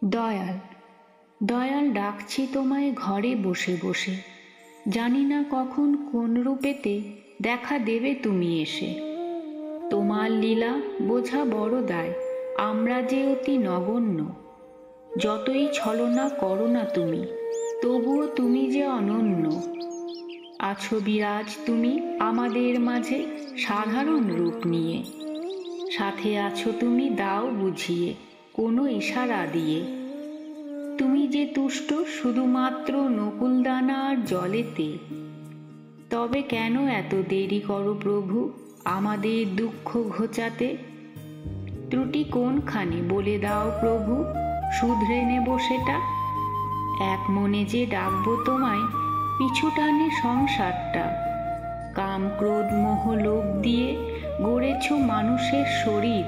দয়াল, দয়াল ডাকছি তোমায় ঘরে বসে বসে, জানি না কখন কোন রূপেতে দেখা দেবে তুমি এসে। তোমার লীলা বোঝা বড় দায়, আমরা যে অতি নগণ্য। যতই ছলনা করো না তুমি, তবুও তুমি যে অনন্য। আছো বিরাজ তুমি আমাদের মাঝে সাধারণ রূপ নিয়ে, সাথে আছো তুমি দাও বুঝিয়ে কোনো ইশারা দিয়ে। তুমি যে তুষ্ট শুধুমাত্র নকুলদানা আর জলেতে, তবে কেন এত দেরি করো প্রভু আমাদের দুঃখ ঘোচাতে? ত্রুটি কোনখানে বলে দাও প্রভু, শুধরে নেব সেটা। এক মনে যে ডাকবো তোমায়, পিছু টানে সংসারটা। কাম ক্রোধ মোহ লোভ দিয়ে গড়েছ মানুষের শরীর,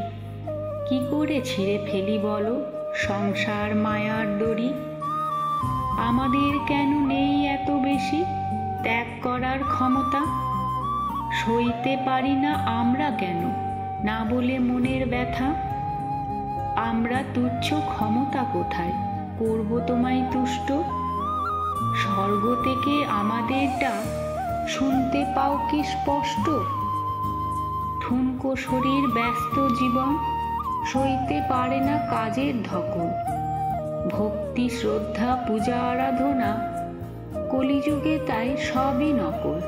কি করে ছিঁড়ে ফেলি বলো সংসার মায়ার দড়ি? আমাদের কেন নেই এত বেশি ত্যাগ করার ক্ষমতা? সইতে পারি না আমরা কেন না বলে মনের ব্যথা? আমরা তুচ্ছ ক্ষমতা কোথায় করব তোমায় তুষ্ট? স্বর্গ থেকে আমাদের ডাক শুনতে পাও কি স্পষ্ট? ঠুনকো শরীর ব্যস্ত জীবন সইতে পারে না কাজের ধকল। ভক্তি শ্রদ্ধা পূজা আরাধনা কলিযুগে তাই সবই নকল।